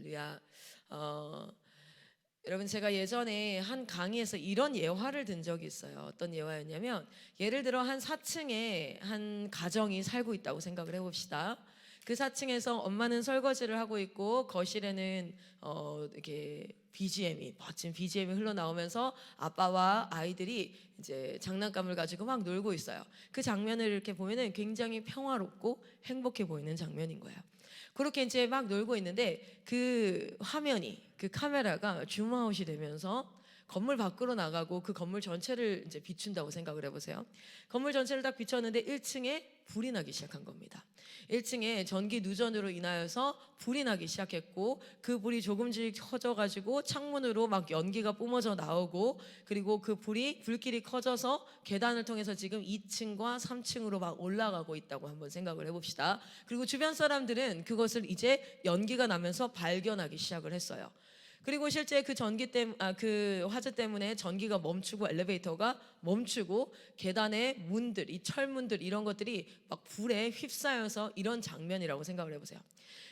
할렐루야. 여러분, 제가 예전에 한 강의에서 이런 예화를 든 적이 있어요. 어떤 예화였냐면, 예를 들어 한 4층에 한 가정이 살고 있다고 생각을 해봅시다. 그 4층에서 엄마는 설거지를 하고 있고, 거실에는 이렇게 멋진 BGM이 흘러나오면서 아빠와 아이들이 이제 장난감을 가지고 막 놀고 있어요. 그 장면을 이렇게 보면은 굉장히 평화롭고 행복해 보이는 장면인 거예요. 그렇게 이제 막 놀고 있는데 그 화면이, 그 카메라가 줌아웃이 되면서 건물 밖으로 나가고 그 건물 전체를 이제 비춘다고 생각을 해보세요. 건물 전체를 딱 비췄는데 1층에 불이 나기 시작한 겁니다. 1층에 전기 누전으로 인하여서 불이 나기 시작했고, 그 불이 조금씩 커져가지고 창문으로 막 연기가 뿜어져 나오고, 그리고 그 불길이 커져서 계단을 통해서 지금 2층과 3층으로 막 올라가고 있다고 한번 생각을 해봅시다. 그리고 주변 사람들은 그것을 이제 연기가 나면서 발견하기 시작을 했어요. 그리고 실제 그 화재 때문에 전기가 멈추고 엘리베이터가 멈추고 계단의 문들, 이 철문들 이런 것들이 막 불에 휩싸여서 이런 장면이라고 생각을 해보세요.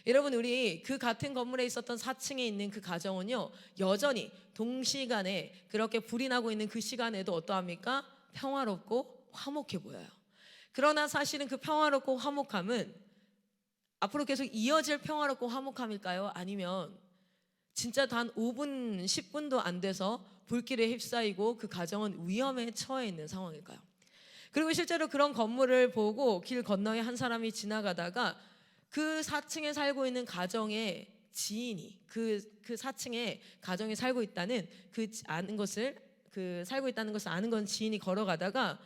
여러분, 우리 그 같은 건물에 있었던 4층에 있는 그 가정은요, 여전히 동시간에 그렇게 불이 나고 있는 그 시간에도 어떠합니까? 평화롭고 화목해 보여요. 그러나 사실은 그 평화롭고 화목함은 앞으로 계속 이어질 평화롭고 화목함일까요? 아니면 진짜 단 5분, 10분도 안 돼서 불길에 휩싸이고 그 가정은 위험에 처해 있는 상황일까요? 그리고 실제로 그런 건물을 보고 길 건너에 한 사람이 지나가다가 그 4층에 살고 있는 가정의 지인이 그 4층에 가정에 살고 있다는 살고 있다는 것을 아는 건 지인이 걸어가다가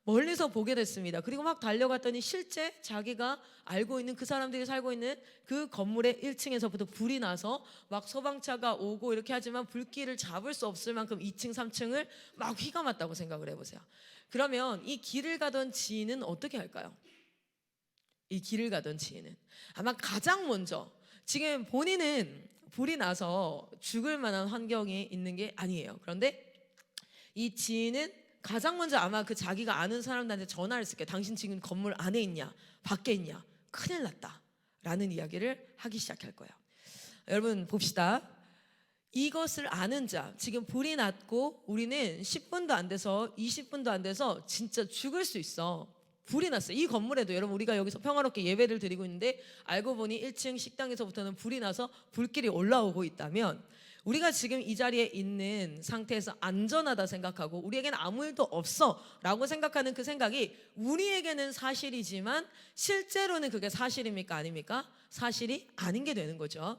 멀리서 보게 됐습니다. 그리고 막 달려갔더니 실제 자기가 알고 있는 그 사람들이 살고 있는 그 건물의 1층에서부터 불이 나서 막 소방차가 오고 이렇게 하지만 불길을 잡을 수 없을 만큼 2층, 3층을 막 휘감았다고 생각을 해보세요. 그러면 이 길을 가던 지인은 어떻게 할까요? 이 길을 가던 지인은 아마 가장 먼저, 지금 본인은 불이 나서 죽을 만한 환경에 있는 게 아니에요. 그런데 이 지인은 가장 먼저 아마 그 자기가 아는 사람들한테 전화를 했을 거예요. 당신 지금 건물 안에 있냐 밖에 있냐, 큰일 났다 라는 이야기를 하기 시작할 거예요. 여러분 봅시다. 이것을 아는 자, 지금 불이 났고 우리는 10분도 안 돼서 20분도 안 돼서 진짜 죽을 수 있어. 불이 났어요. 이 건물에도 여러분, 우리가 여기서 평화롭게 예배를 드리고 있는데 알고 보니 1층 식당에서부터는 불이 나서 불길이 올라오고 있다면, 우리가 지금 이 자리에 있는 상태에서 안전하다 생각하고 우리에게는 아무 일도 없어 라고 생각하는 그 생각이 우리에게는 사실이지만 실제로는 그게 사실입니까? 아닙니까? 사실이 아닌 게 되는 거죠.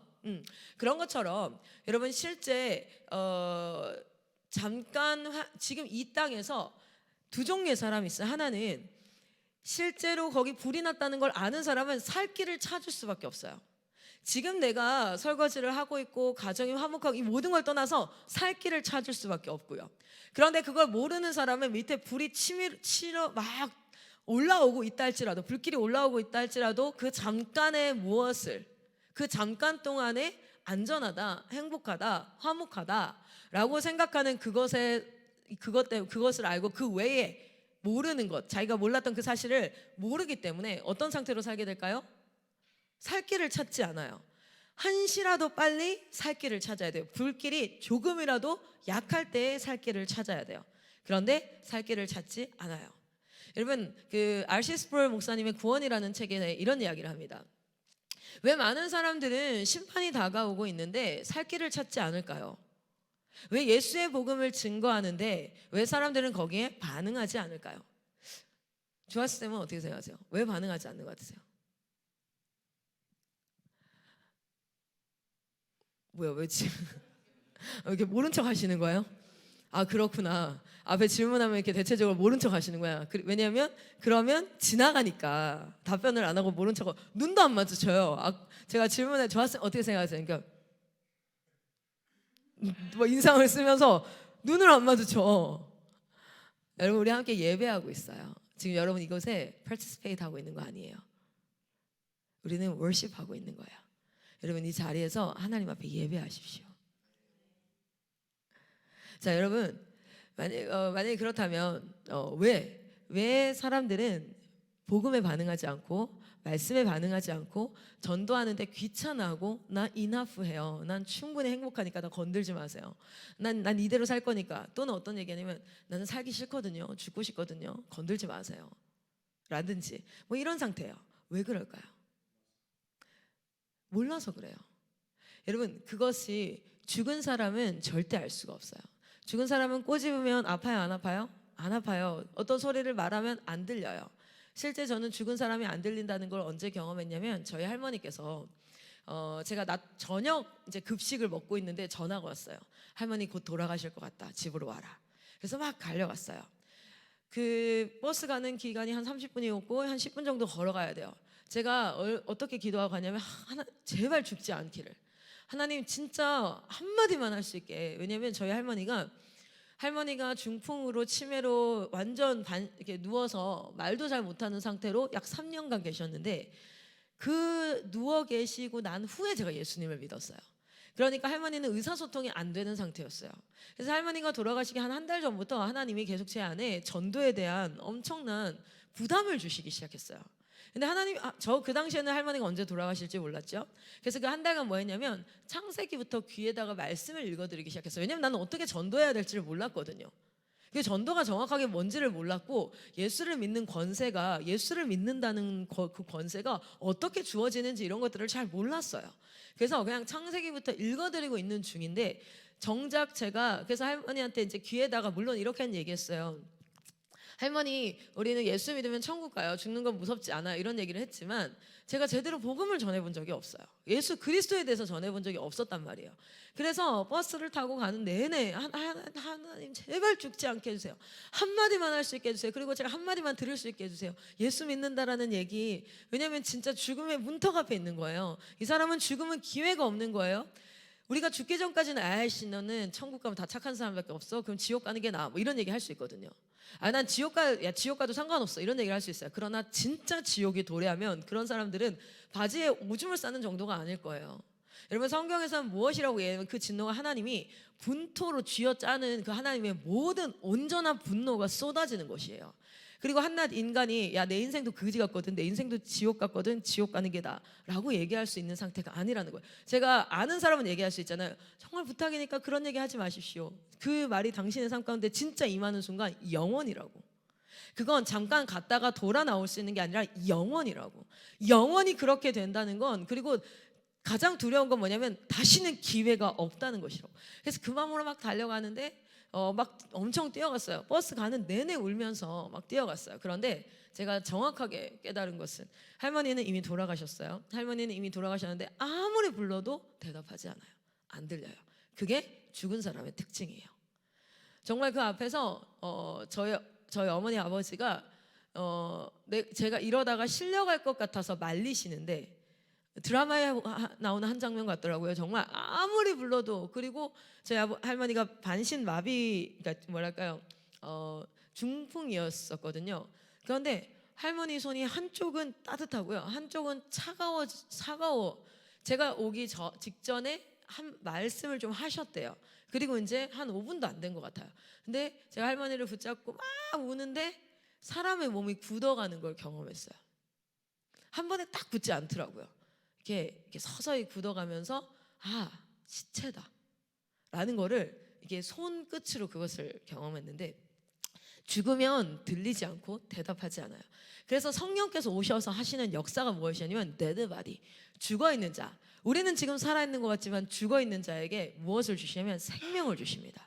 그런 것처럼 여러분, 실제 지금 이 땅에서 두 종류의 사람이 있어요. 하나는 실제로 거기 불이 났다는 걸 아는 사람은 살 길을 찾을 수밖에 없어요. 지금 내가 설거지를 하고 있고 가정이 화목하고 이 모든 걸 떠나서 살 길을 찾을 수밖에 없고요. 그런데 그걸 모르는 사람은 밑에 불이 치러 막 올라오고 있다 할지라도, 불길이 올라오고 있다 할지라도 그 잠깐의 무엇을, 그 잠깐 동안에 안전하다, 행복하다, 화목하다 라고 생각하는 그것을 알고 그 외에 모르는 것, 자기가 몰랐던 그 사실을 모르기 때문에 어떤 상태로 살게 될까요? 살 길을 찾지 않아요. 한시라도 빨리 살 길을 찾아야 돼요. 불길이 조금이라도 약할 때에 살 길을 찾아야 돼요. 그런데 살 길을 찾지 않아요. 여러분, 그 R.C. 스프롤 목사님의 구원이라는 책에 이런 이야기를 합니다. 왜 많은 사람들은 심판이 다가오고 있는데 살 길을 찾지 않을까요? 왜 예수의 복음을 증거하는데 왜 사람들은 거기에 반응하지 않을까요? 주하스 쌤은 어떻게 생각하세요? 왜 반응하지 않는 것 같으세요? 뭐야, 왜 지금 이렇게 모른 척 하시는 거예요? 아, 그렇구나. 앞에 질문하면 이렇게 대체적으로 모른 척 하시는 거야. 왜냐하면 그러면 지나가니까 답변을 안 하고 모른 척, 눈도 안 마주쳐요. 제가 질문에 저한테 어떻게 생각하세요? 그러니까 뭐 인상을 쓰면서 눈을 안 마주쳐. 여러분, 우리 함께 예배하고 있어요. 지금 여러분 이곳에 participate 하고 있는 거 아니에요. 우리는 worship 하고 있는 거예요. 여러분, 이 자리에서 하나님 앞에 예배하십시오. 자, 여러분, 만약에 그렇다면 왜 사람들은 복음에 반응하지 않고 말씀에 반응하지 않고 전도하는데 귀찮아하고 나 이나프해요. 난 충분히 행복하니까 나 건들지 마세요. 난 이대로 살 거니까. 또는 어떤 얘기냐면 나는 살기 싫거든요. 죽고 싶거든요. 건들지 마세요. 라든지 뭐 이런 상태예요. 왜 그럴까요? 몰라서 그래요. 여러분 그것이 죽은 사람은 절대 알 수가 없어요. 죽은 사람은 꼬집으면 아파요 안 아파요? 안 아파요. 어떤 소리를 말하면 안 들려요. 실제 저는 죽은 사람이 안 들린다는 걸 언제 경험했냐면 저희 할머니께서 제가 낮 저녁 이제 급식을 먹고 있는데 전화가 왔어요. 할머니 곧 돌아가실 것 같다. 집으로 와라. 그래서 막 달려갔어요. 그 버스 가는 기간이 한 30분이었고 한 10분 정도 걸어가야 돼요. 제가 어떻게 기도하고 가냐면 하나 제발 죽지 않기를. 하나님 진짜 한마디만 할 수 있게. 왜냐면 저희 할머니가 중풍으로 치매로 완전 이렇게 누워서 말도 잘 못하는 상태로 약 3년간 계셨는데 그 누워 계시고 난 후에 제가 예수님을 믿었어요. 그러니까 할머니는 의사소통이 안 되는 상태였어요. 그래서 할머니가 돌아가시기 한 달 전부터 하나님이 계속 제 안에 전도에 대한 엄청난 부담을 주시기 시작했어요. 근데 하나님, 저 그 당시에는 할머니가 언제 돌아가실지 몰랐죠. 그래서 그 한 달간 뭐 했냐면 창세기부터 귀에다가 말씀을 읽어드리기 시작했어요. 왜냐면 나는 어떻게 전도해야 될지를 몰랐거든요. 그 전도가 정확하게 뭔지를 몰랐고 예수를 믿는 권세가 예수를 믿는다는 그 권세가 어떻게 주어지는지 이런 것들을 잘 몰랐어요. 그래서 그냥 창세기부터 읽어드리고 있는 중인데 정작 제가 그래서 할머니한테 이제 귀에다가 물론 이렇게는 얘기했어요. 할머니 우리는 예수 믿으면 천국 가요. 죽는 건 무섭지 않아요. 이런 얘기를 했지만 제가 제대로 복음을 전해본 적이 없어요. 예수 그리스도에 대해서 전해본 적이 없었단 말이에요. 그래서 버스를 타고 가는 내내 하나님 제발 죽지 않게 해주세요. 한마디만 할 수 있게 해주세요. 그리고 제가 한마디만 들을 수 있게 해주세요. 예수 믿는다라는 얘기. 왜냐하면 진짜 죽음의 문턱 앞에 있는 거예요. 이 사람은 죽으면 기회가 없는 거예요. 우리가 죽기 전까지는 아이씨 너는 천국 가면 다 착한 사람밖에 없어. 그럼 지옥 가는 게 나아. 뭐 이런 얘기 할 수 있거든요. 난 지옥 가도 상관없어. 이런 얘기를 할 수 있어요. 그러나 진짜 지옥이 도래하면 그런 사람들은 바지에 오줌을 싸는 정도가 아닐 거예요. 여러분 성경에서는 무엇이라고 얘기하면 그 진노가 하나님이 분토로 쥐어짜는 그 하나님의 모든 온전한 분노가 쏟아지는 것이에요. 그리고 한낱 인간이 야 내 인생도 그지 같거든, 내 인생도 지옥 같거든, 지옥 가는 게 나라고 얘기할 수 있는 상태가 아니라는 거예요. 제가 아는 사람은 얘기할 수 있잖아요. 정말 부탁이니까 그런 얘기 하지 마십시오. 그 말이 당신의 삶 가운데 진짜 임하는 순간 영원이라고. 그건 잠깐 갔다가 돌아 나올 수 있는 게 아니라 영원이라고. 영원히 그렇게 된다는 건, 그리고 가장 두려운 건 뭐냐면 다시는 기회가 없다는 것이라고. 그래서 그 마음으로 막 달려가는데 막 엄청 뛰어갔어요. 버스 가는 내내 울면서 막 뛰어갔어요. 그런데 제가 정확하게 깨달은 것은 할머니는 이미 돌아가셨어요. 할머니는 이미 돌아가셨는데 아무리 불러도 대답하지 않아요. 안 들려요. 그게 죽은 사람의 특징이에요. 정말 그 앞에서 저희 어머니 아버지가 제가 이러다가 실려갈 것 같아서 말리시는데 드라마에 나오는 한 장면 같더라고요. 정말 아무리 불러도. 그리고 저희 할머니가 반신마비, 그러니까 뭐랄까요, 중풍이었었거든요. 그런데 할머니 손이 한쪽은 따뜻하고요, 한쪽은 차가워. 제가 오기 직전에 한 말씀을 좀 하셨대요. 그리고 이제 한 5분도 안 된 것 같아요. 근데 제가 할머니를 붙잡고 막 우는데 사람의 몸이 굳어가는 걸 경험했어요. 한 번에 딱 붙지 않더라고요. 이렇게 서서히 굳어가면서 시체다 라는 거를 이게 손끝으로 그것을 경험했는데 죽으면 들리지 않고 대답하지 않아요. 그래서 성령께서 오셔서 하시는 역사가 무엇이냐면 데드바디, 죽어있는 자. 우리는 지금 살아있는 것 같지만 죽어있는 자에게 무엇을 주시냐면 생명을 주십니다.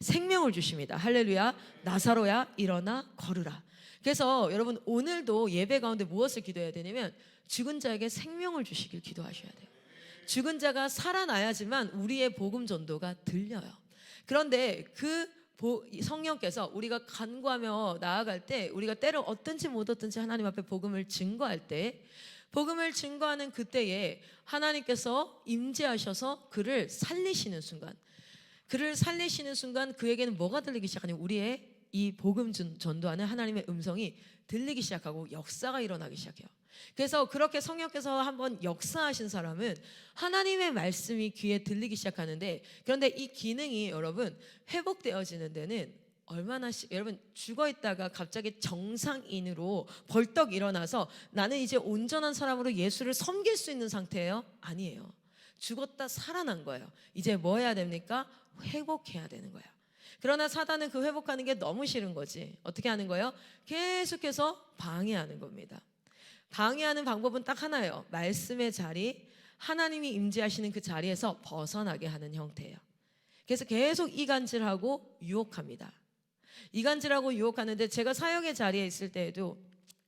생명을 주십니다. 할렐루야. 나사로야 일어나 걸으라. 그래서 여러분 오늘도 예배 가운데 무엇을 기도해야 되냐면 죽은 자에게 생명을 주시길 기도하셔야 돼요. 죽은 자가 살아나야지만 우리의 복음 전도가 들려요. 그런데 그 성령께서 우리가 간구하며 나아갈 때, 우리가 때로 얻든지 못 얻든지 하나님 앞에 복음을 증거할 때, 복음을 증거하는 그때에 하나님께서 임재하셔서 그를 살리시는 순간, 그에게는 뭐가 들리기 시작하냐면 우리의 이 복음 전도하는 하나님의 음성이 들리기 시작하고 역사가 일어나기 시작해요. 그래서 그렇게 성령께서 한번 역사하신 사람은 하나님의 말씀이 귀에 들리기 시작하는데, 그런데 이 기능이 여러분 회복되어지는 데는 여러분 죽어 있다가 갑자기 정상인으로 벌떡 일어나서 나는 이제 온전한 사람으로 예수를 섬길 수 있는 상태예요? 아니에요. 죽었다 살아난 거예요. 이제 뭐 해야 됩니까? 회복해야 되는 거예요. 그러나 사단은 그 회복하는 게 너무 싫은 거지. 어떻게 하는 거예요? 계속해서 방해하는 겁니다. 방해하는 방법은 딱 하나예요. 말씀의 자리, 하나님이 임재하시는 그 자리에서 벗어나게 하는 형태예요. 그래서 계속 이간질하고 유혹합니다. 이간질하고 유혹하는데, 제가 사역의 자리에 있을 때에도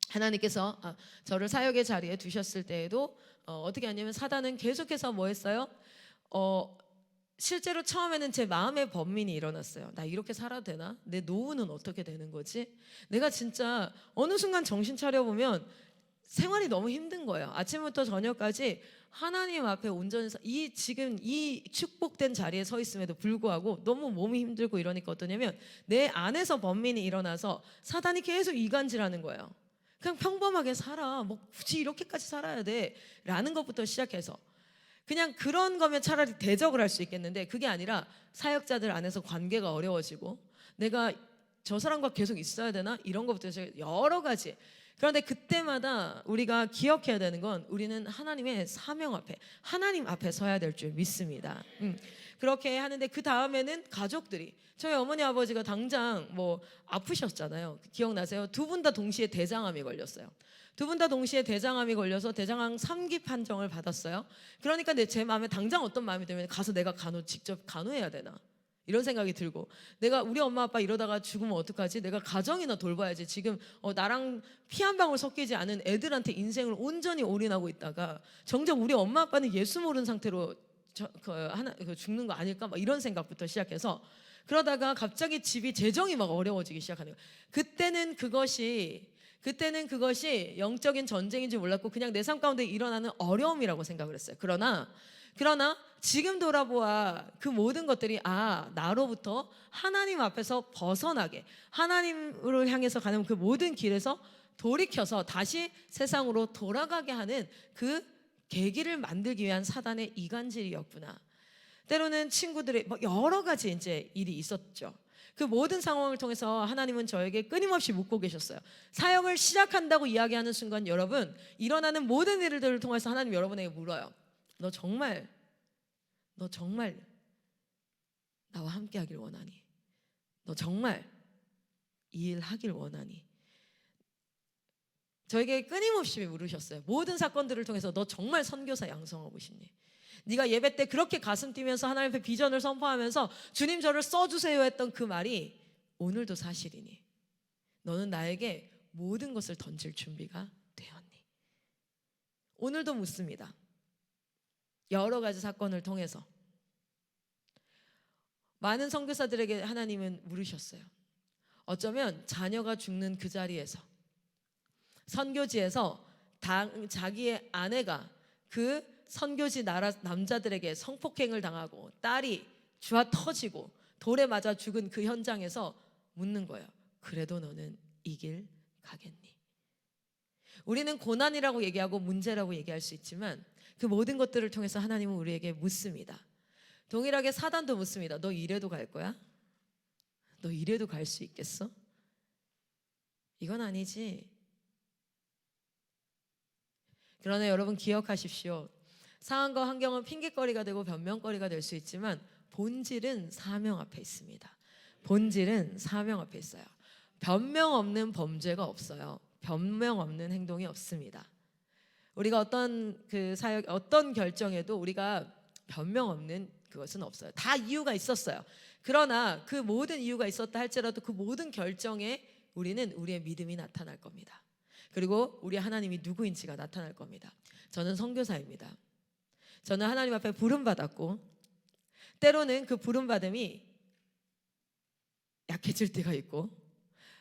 하나님께서 저를 사역의 자리에 두셨을 때에도 어떻게 하냐면, 사단은 계속해서 뭐 했어요? 실제로 처음에는 제 마음의 번민이 일어났어요. 나 이렇게 살아도 되나? 내 노후는 어떻게 되는 거지? 내가 진짜 어느 순간 정신 차려보면 생활이 너무 힘든 거예요. 아침부터 저녁까지 하나님 앞에 온전히 지금 이 축복된 자리에 서 있음에도 불구하고 너무 몸이 힘들고 이러니까 어떠냐면, 내 안에서 번민이 일어나서 사단이 계속 이간질하는 거예요. 그냥 평범하게 살아, 뭐 굳이 이렇게까지 살아야 돼 라는 것부터 시작해서, 그냥 그런 거면 차라리 대적을 할 수 있겠는데, 그게 아니라 사역자들 안에서 관계가 어려워지고, 내가 저 사람과 계속 있어야 되나? 이런 것부터 여러 가지. 그런데 그때마다 우리가 기억해야 되는 건, 우리는 하나님의 사명 앞에, 하나님 앞에 서야 될 줄 믿습니다. 그렇게 하는데, 그 다음에는 가족들이, 저희 어머니 아버지가 당장 뭐 아프셨잖아요. 기억나세요? 두 분 다 동시에 대장암이 걸렸어요. 두 분 다 동시에 대장암이 걸려서 대장암 3기 판정을 받았어요. 그러니까 제 마음에 당장 어떤 마음이 들면, 가서 내가 직접 간호해야 되나? 이런 생각이 들고, 내가 우리 엄마 아빠 이러다가 죽으면 어떡하지? 내가 가정이나 돌봐야지. 지금 나랑 피 한 방울 섞이지 않은 애들한테 인생을 온전히 올인하고 있다가 정작 우리 엄마 아빠는 예수 모르는 상태로 죽는 거 아닐까? 막 이런 생각부터 시작해서, 그러다가 갑자기 집이 재정이 막 어려워지기 시작하는 거예요. 그때는 그것이 영적인 전쟁인지 몰랐고, 그냥 내 삶 가운데 일어나는 어려움이라고 생각을 했어요. 그러나 지금 돌아보아 그 모든 것들이 나로부터 하나님 앞에서 벗어나게, 하나님으로 향해서 가는 그 모든 길에서 돌이켜서 다시 세상으로 돌아가게 하는 그 계기를 만들기 위한 사단의 이간질이었구나. 때로는 친구들의 여러 가지 이제 일이 있었죠. 그 모든 상황을 통해서 하나님은 저에게 끊임없이 묻고 계셨어요. 사역을 시작한다고 이야기하는 순간, 여러분, 일어나는 모든 일들을 통해서 하나님 여러분에게 물어요. 너 정말 나와 함께 하길 원하니? 너 정말 이 일 하길 원하니? 저에게 끊임없이 물으셨어요. 모든 사건들을 통해서 너 정말 선교사 양성하고 싶니? 네가 예배 때 그렇게 가슴 뛰면서 하나님 앞에 비전을 선포하면서 주님 저를 써주세요 했던 그 말이 오늘도 사실이니? 너는 나에게 모든 것을 던질 준비가 되었니? 오늘도 묻습니다. 여러 가지 사건을 통해서 많은 선교사들에게 하나님은 물으셨어요. 어쩌면 자녀가 죽는 그 자리에서, 선교지에서 자기의 아내가 그 선교지 나라 남자들에게 성폭행을 당하고 딸이 주와 터지고 돌에 맞아 죽은 그 현장에서 묻는 거예요. 그래도 너는 이 길 가겠니? 우리는 고난이라고 얘기하고 문제라고 얘기할 수 있지만, 그 모든 것들을 통해서 하나님은 우리에게 묻습니다. 동일하게 사단도 묻습니다. 너 이래도 갈 거야? 너 이래도 갈 수 있겠어? 이건 아니지. 그러나 여러분 기억하십시오. 상황과 환경은 핑계거리가 되고 변명거리가 될 수 있지만, 본질은 사명 앞에 있습니다. 본질은 사명 앞에 있어요. 변명 없는 범죄가 없어요. 변명 없는 행동이 없습니다. 우리가 어떤 어떤 결정에도 우리가 변명 없는 그것은 없어요. 다 이유가 있었어요. 그러나 그 모든 이유가 있었다 할지라도 그 모든 결정에 우리는 우리의 믿음이 나타날 겁니다. 그리고 우리 하나님이 누구인지가 나타날 겁니다. 저는 선교사입니다. 저는 하나님 앞에 부름받았고, 때로는 그 부름받음이 약해질 때가 있고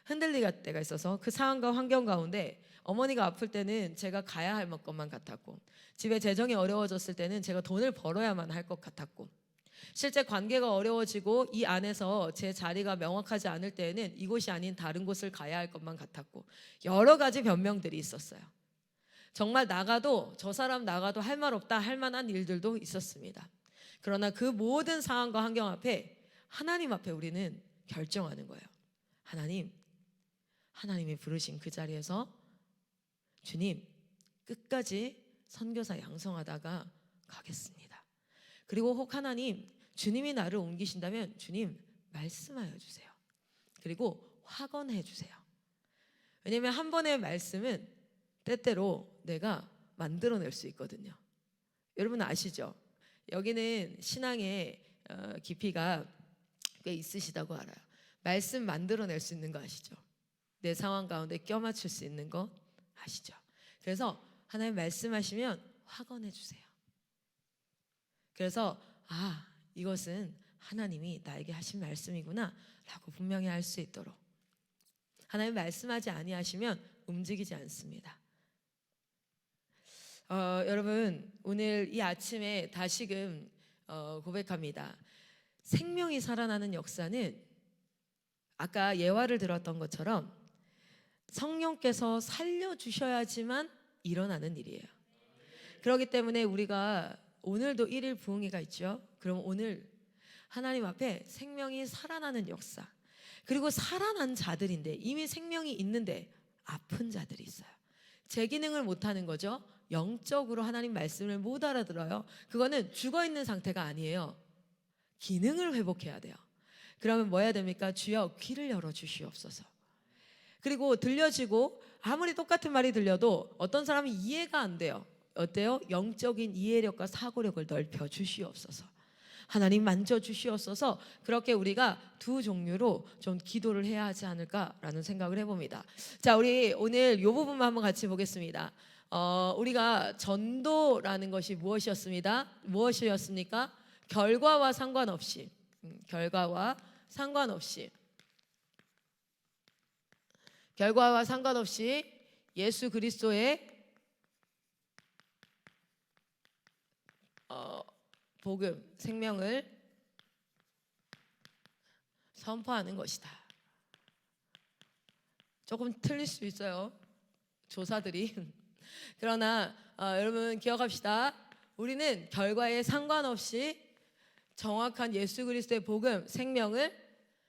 흔들릴 때가 있어서, 그 상황과 환경 가운데 어머니가 아플 때는 제가 가야 할 것만 같았고, 집에 재정이 어려워졌을 때는 제가 돈을 벌어야만 할 것 같았고, 실제 관계가 어려워지고 이 안에서 제 자리가 명확하지 않을 때에는 이곳이 아닌 다른 곳을 가야 할 것만 같았고, 여러 가지 변명들이 있었어요. 정말 저 사람 나가도 할 말 없다 할 만한 일들도 있었습니다. 그러나 그 모든 상황과 환경 앞에, 하나님 앞에 우리는 결정하는 거예요. 하나님이 부르신 그 자리에서 주님, 끝까지 선교사 양성하다가 가겠습니다. 그리고 혹 하나님, 주님이 나를 옮기신다면 주님 말씀하여 주세요. 그리고 확언해 주세요. 왜냐하면 한 번의 말씀은 때때로 내가 만들어낼 수 있거든요. 여러분 아시죠? 여기는 신앙의 깊이가 꽤 있으시다고 알아요. 말씀 만들어낼 수 있는 거 아시죠? 내 상황 가운데 껴맞출 수 있는 거 아시죠? 그래서 하나님 말씀하시면 확언해 주세요. 그래서 이것은 하나님이 나에게 하신 말씀이구나 라고 분명히 알 수 있도록, 하나님 말씀하지 아니하시면 움직이지 않습니다. 여러분 오늘 이 아침에 다시금 고백합니다. 생명이 살아나는 역사는 아까 예화를 들었던 것처럼 성령께서 살려주셔야지만 일어나는 일이에요. 그렇기 때문에 우리가 오늘도 1일 부흥회가 있죠. 그럼 오늘 하나님 앞에 생명이 살아나는 역사, 그리고 살아난 자들인데 이미 생명이 있는데 아픈 자들이 있어요. 제 기능을 못하는 거죠. 영적으로 하나님 말씀을 못 알아들어요. 그거는 죽어있는 상태가 아니에요. 기능을 회복해야 돼요. 그러면 뭐 해야 됩니까? 주여 귀를 열어주시옵소서. 그리고 들려지고 아무리 똑같은 말이 들려도 어떤 사람은 이해가 안 돼요. 어때요? 영적인 이해력과 사고력을 넓혀 주시옵소서. 하나님 만져주시옵소서. 그렇게 우리가 두 종류로 좀 기도를 해야 하지 않을까라는 생각을 해봅니다. 자, 우리 오늘 이 부분만 한번 같이 보겠습니다. 우리가 전도라는 것이 무엇이었습니까? 결과와 상관없이 예수 그리스도의 복음, 생명을 선포하는 것이다. 조금 틀릴 수 있어요, 조사들이. 그러나 여러분 기억합시다. 우리는 결과에 상관없이 정확한 예수 그리스도의 복음, 생명을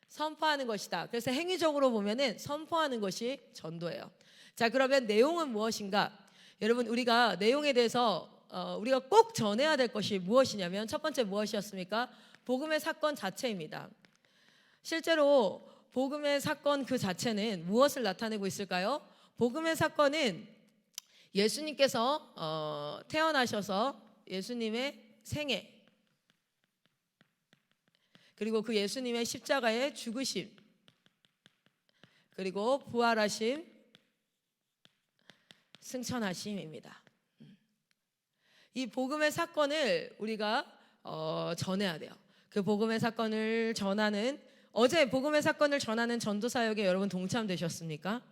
선포하는 것이다. 그래서 행위적으로 보면은 선포하는 것이 전도예요. 자, 그러면 내용은 무엇인가? 여러분 우리가 내용에 대해서 우리가 꼭 전해야 될 것이 무엇이냐면 첫 번째 무엇이었습니까? 복음의 사건 자체입니다. 실제로 복음의 사건 그 자체는 무엇을 나타내고 있을까요? 복음의 사건은 예수님께서 태어나셔서 예수님의 생애, 그리고 그 예수님의 십자가의 죽으심, 그리고 부활하심, 승천하심입니다. 이 복음의 사건을 우리가 전해야 돼요. 그 복음의 사건을 전하는, 어제 복음의 사건을 전하는 전도사역에 여러분 동참되셨습니까?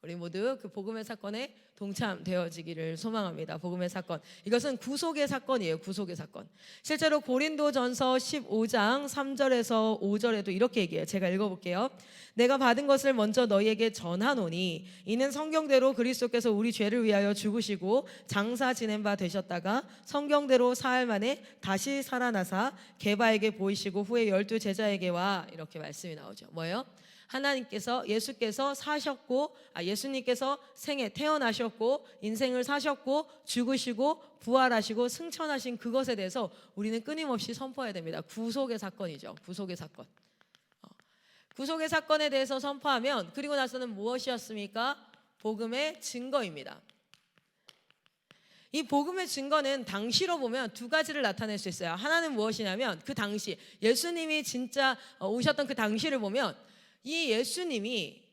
우리 모두 그 복음의 사건에 동참되어지기를 소망합니다. 복음의 사건, 이것은 구속의 사건이에요. 구속의 사건. 실제로 고린도전서 15장 3절에서 5절에도 이렇게 얘기해요. 제가 읽어볼게요. 내가 받은 것을 먼저 너희에게 전하노니 이는 성경대로 그리스도께서 우리 죄를 위하여 죽으시고 장사 지낸 바 되셨다가 성경대로 사흘 만에 다시 살아나사 게바에게 보이시고 후에 12 제자에게와, 이렇게 말씀이 나오죠. 뭐예요? 하나님께서, 예수께서 사셨고, 예수님께서 생에 태어나셨고 인생을 사셨고 죽으시고 부활하시고 승천하신 그것에 대해서 우리는 끊임없이 선포해야 됩니다. 구속의 사건이죠. 구속의 사건. 구속의 사건에 대해서 선포하면, 그리고 나서는 무엇이었습니까? 복음의 증거입니다. 이 복음의 증거는 당시로 보면 두 가지를 나타낼 수 있어요. 하나는 무엇이냐면 그 당시 예수님이 진짜 오셨던 그 당시를 보면 이 예수님이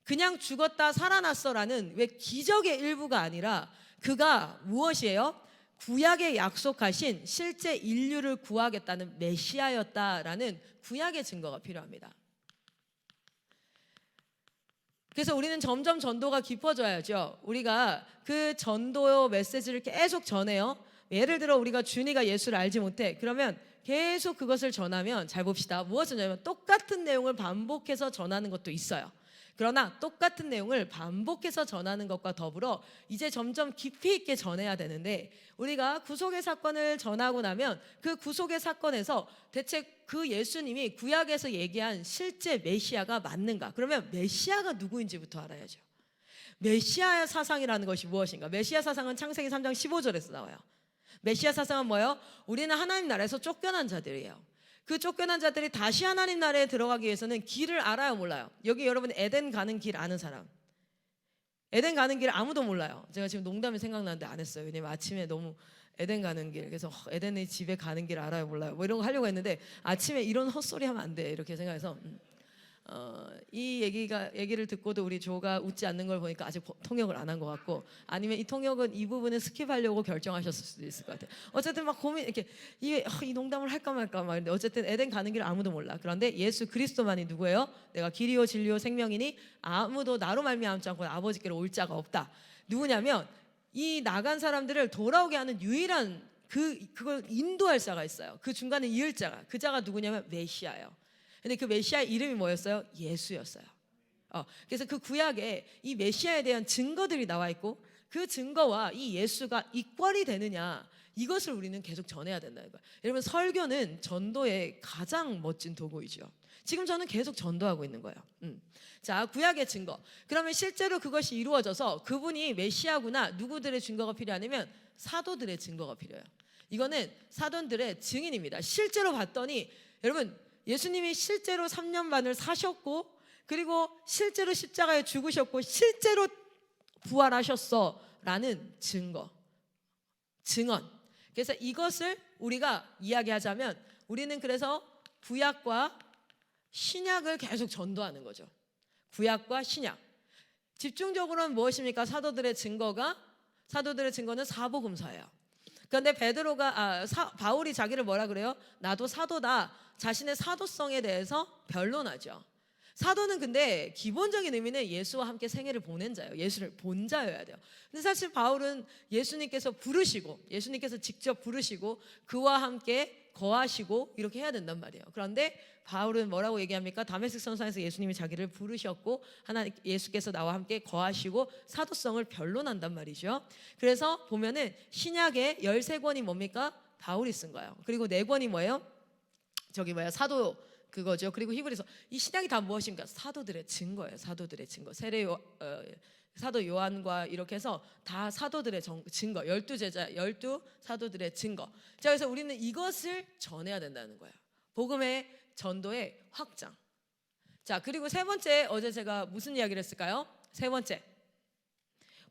그냥 죽었다 살아났어라는 왜 기적의 일부가 아니라 그가 무엇이에요? 구약에 약속하신 실제 인류를 구하겠다는 메시아였다라는 구약의 증거가 필요합니다. 그래서 우리는 점점 전도가 깊어져야죠. 우리가 그 전도 메시지를 계속 전해요. 예를 들어 우리가 준이가 예수를 알지 못해. 그러면 계속 그것을 전하면, 잘 봅시다. 무엇이냐면 똑같은 내용을 반복해서 전하는 것도 있어요. 그러나 똑같은 내용을 반복해서 전하는 것과 더불어 이제 점점 깊이 있게 전해야 되는데, 우리가 구속의 사건을 전하고 나면 그 구속의 사건에서 대체 그 예수님이 구약에서 얘기한 실제 메시아가 맞는가? 그러면 메시아가 누구인지부터 알아야죠. 메시아 사상이라는 것이 무엇인가? 메시아 사상은 창세기 3장 15절에서 나와요. 메시아 사상은 뭐예요? 우리는 하나님 나라에서 쫓겨난 자들이에요. 그 쫓겨난 자들이 다시 하나님 나라에 들어가기 위해서는 길을 알아요, 몰라요? 여기 여러분 에덴 가는 길 아는 사람? 에덴 가는 길 아무도 몰라요. 제가 지금 농담이 생각나는데 안 했어요. 왜냐면 아침에 너무 에덴 가는 길, 그래서 에덴의 집에 가는 길 알아요, 몰라요? 뭐 이런 거 하려고 했는데 아침에 이런 헛소리 하면 안 돼, 이렇게 생각해서 이 얘기를 듣고도 우리 조가 웃지 않는 걸 보니까 아직 통역을 안 한 것 같고, 아니면 이 통역은 이 부분을 스킵하려고 결정하셨을 수도 있을 것 같아요. 어쨌든 막 고민, 이렇게 이 농담을 할까 말까 막. 근데 어쨌든 에덴 가는 길 아무도 몰라. 그런데 예수 그리스도만이 누구예요? 내가 길이요 진리요 생명이니 아무도 나로 말미암지 않고 아버지께로 올 자가 없다. 누구냐면 이 나간 사람들을 돌아오게 하는 유일한 그걸 인도할 자가 있어요. 그 중간에 이을 자가, 그 자가 누구냐면 메시아예요. 근데 그 메시아의 이름이 뭐였어요? 예수였어요. 그래서 그 구약에 이 메시아에 대한 증거들이 나와 있고, 그 증거와 이 예수가 이퀄이 되느냐, 이것을 우리는 계속 전해야 된다는 거예요. 여러분, 설교는 전도의 가장 멋진 도구이죠. 지금 저는 계속 전도하고 있는 거예요. 자, 구약의 증거. 그러면 실제로 그것이 이루어져서 그분이 메시아구나, 누구들의 증거가 필요하냐면 사도들의 증거가 필요해요. 이거는 사도들의 증인입니다. 실제로 봤더니, 여러분, 예수님이 실제로 3년 반을 사셨고, 그리고 실제로 십자가에 죽으셨고, 실제로 부활하셨어 라는 증거, 증언. 그래서 이것을 우리가 이야기하자면, 우리는 그래서 구약과 신약을 계속 전도하는 거죠. 구약과 신약. 집중적으로는 무엇입니까? 사도들의 증거는 사복음서예요. 그런데 바울이 자기를 뭐라 그래요? 나도 사도다. 자신의 사도성에 대해서 변론하죠. 사도는 근데 기본적인 의미는 예수와 함께 생애를 보낸 자예요. 예수를 본 자여야 돼요. 근데 사실 바울은 예수님께서 직접 부르시고 그와 함께 거하시고 이렇게 해야 된단 말이에요. 그런데 바울은 뭐라고 얘기합니까? 다메섹 선상에서 예수님이 자기를 부르셨고 예수께서 나와 함께 거하시고 사도성을 변론한단 말이죠. 그래서 보면은 신약의 13권이 뭡니까? 바울이 쓴 거예요. 그리고 4권이 뭐예요? 사도 그거죠. 그리고 히브리서. 이 신약이 다 무엇인가? 사도들의 증거예요. 사도들의 증거. 사도 요한과 이렇게 해서 다 사도들의 증거. 12 사도들의 증거. 자, 그래서 우리는 이것을 전해야 된다는 거예요. 복음의 전도의 확장. 자, 그리고 세 번째, 어제 제가 무슨 이야기를 했을까요? 세 번째,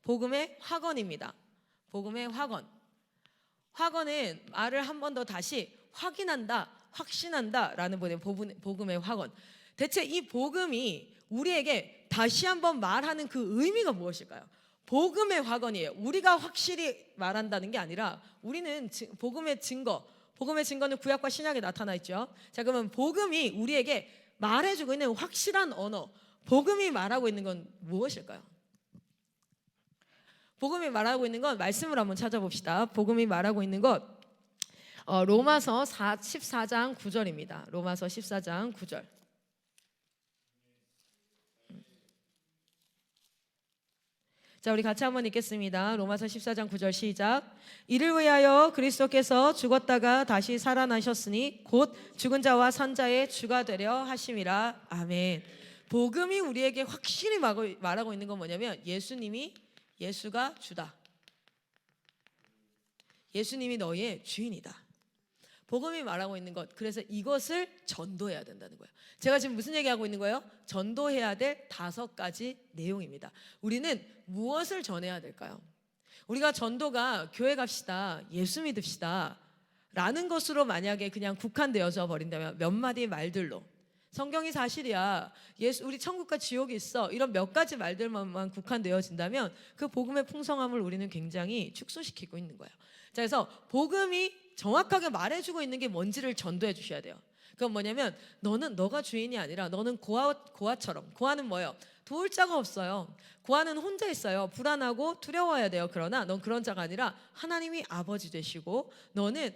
복음의 확언입니다. 복음의 확언. 확언은 말을 한 번 더 다시 확인한다, 확신한다 라는 복음의 확언. 대체 이 복음이 우리에게 다시 한번 말하는 그 의미가 무엇일까요? 복음의 확언이에요. 우리가 확실히 말한다는 게 아니라 우리는 복음의 증거는 구약과 신약에 나타나 있죠. 자, 그러면 복음이 우리에게 말해주고 있는 확실한 언어, 복음이 말하고 있는 건 무엇일까요? 복음이 말하고 있는 건 말씀을 한번 찾아봅시다. 복음이 말하고 있는 것, 로마서 14장 9절입니다. 로마서 14장 9절. 자, 우리 같이 한번 읽겠습니다. 로마서 14장 9절 시작. 이를 위하여 그리스도께서 죽었다가 다시 살아나셨으니 곧 죽은 자와 산 자의 주가 되려 하심이라. 아멘. 복음이 우리에게 확실히 말하고 있는 건 뭐냐면 예수가 주다. 예수님이 너희의 주인이다. 복음이 말하고 있는 것. 그래서 이것을 전도해야 된다는 거예요. 제가 지금 무슨 얘기하고 있는 거예요? 전도해야 될 5가지 내용입니다. 우리는 무엇을 전해야 될까요? 우리가 전도가 교회 갑시다, 예수 믿읍시다 라는 것으로 만약에 그냥 국한되어져 버린다면, 몇 마디 말들로 성경이 사실이야, 우리 천국과 지옥이 있어, 이런 몇 가지 말들만 국한되어진다면 그 복음의 풍성함을 우리는 굉장히 축소시키고 있는 거예요. 자, 그래서 복음이 정확하게 말해주고 있는 게 뭔지를 전도해 주셔야 돼요. 그건 뭐냐면, 너가 주인이 아니라 너는 고아처럼. 고아는 뭐예요? 도울 자가 없어요. 고아는 혼자 있어요. 불안하고 두려워야 돼요. 그러나 넌 그런 자가 아니라 하나님이 아버지 되시고 너는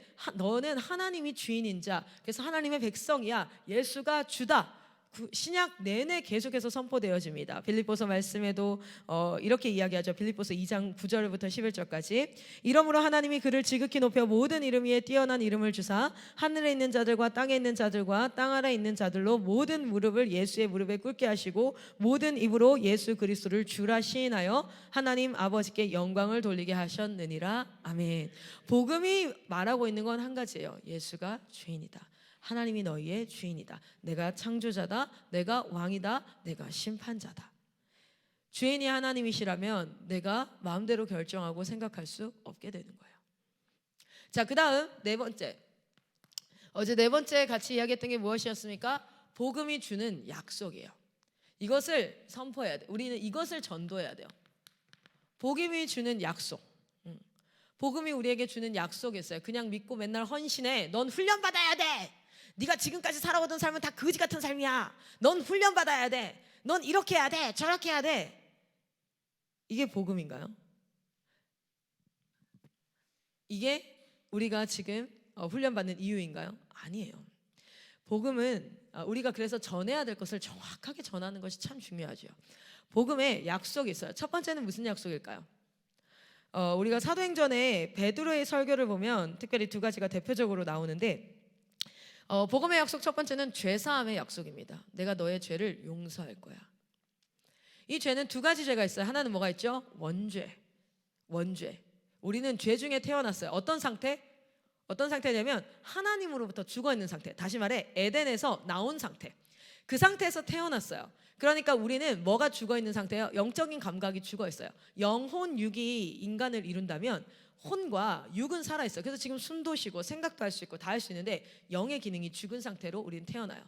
하나님이 주인인 자, 그래서 하나님의 백성이야. 예수가 주다. 신약 내내 계속해서 선포되어집니다. 빌립보서 말씀에도 이렇게 이야기하죠. 빌립보서 2장 9절부터 11절까지. 이러므로 하나님이 그를 지극히 높여 모든 이름 위에 뛰어난 이름을 주사 하늘에 있는 자들과 땅에 있는 자들과 땅 아래 있는 자들로 모든 무릎을 예수의 무릎에 꿇게 하시고 모든 입으로 예수 그리스도를 주라 시인하여 하나님 아버지께 영광을 돌리게 하셨느니라. 아멘. 복음이 말하고 있는 건 한 가지예요. 예수가 주인이다. 하나님이 너희의 주인이다. 내가 창조자다. 내가 왕이다. 내가 심판자다. 주인이 하나님이시라면 내가 마음대로 결정하고 생각할 수 없게 되는 거예요. 자, 그 다음 네 번째. 어제 네 번째 같이 이야기했던 게 무엇이었습니까? 복음이 주는 약속이에요. 이것을 선포해야 돼. 우리는 이것을 전도해야 돼요. 복음이 주는 약속. 복음이 우리에게 주는 약속이 있어요. 그냥 믿고 맨날 헌신해. 넌 훈련받아야 돼. 네가 지금까지 살아오던 삶은 다 거지 같은 삶이야. 넌 훈련받아야 돼. 넌 이렇게 해야 돼. 저렇게 해야 돼. 이게 복음인가요? 이게 우리가 지금 훈련받는 이유인가요? 아니에요. 복음은 우리가 그래서 전해야 될 것을 정확하게 전하는 것이 참 중요하죠. 복음에 약속이 있어요. 첫 번째는 무슨 약속일까요? 우리가 사도행전에 베드로의 설교를 보면 특별히 두 가지가 대표적으로 나오는데 복음의 약속 첫 번째는 죄사함의 약속입니다. 내가 너의 죄를 용서할 거야. 이 죄는 두 가지 죄가 있어요. 하나는 뭐가 있죠? 원죄. 우리는 죄 중에 태어났어요. 어떤 상태? 어떤 상태냐면 하나님으로부터 죽어있는 상태. 다시 말해 에덴에서 나온 상태. 그 상태에서 태어났어요. 그러니까 우리는 뭐가 죽어있는 상태예요? 영적인 감각이 죽어있어요. 영혼, 육이 인간을 이룬다면 혼과 육은 살아있어요. 그래서 지금 숨도 쉬고 생각도 할 수 있고 다 할 수 있는데 영의 기능이 죽은 상태로 우리는 태어나요.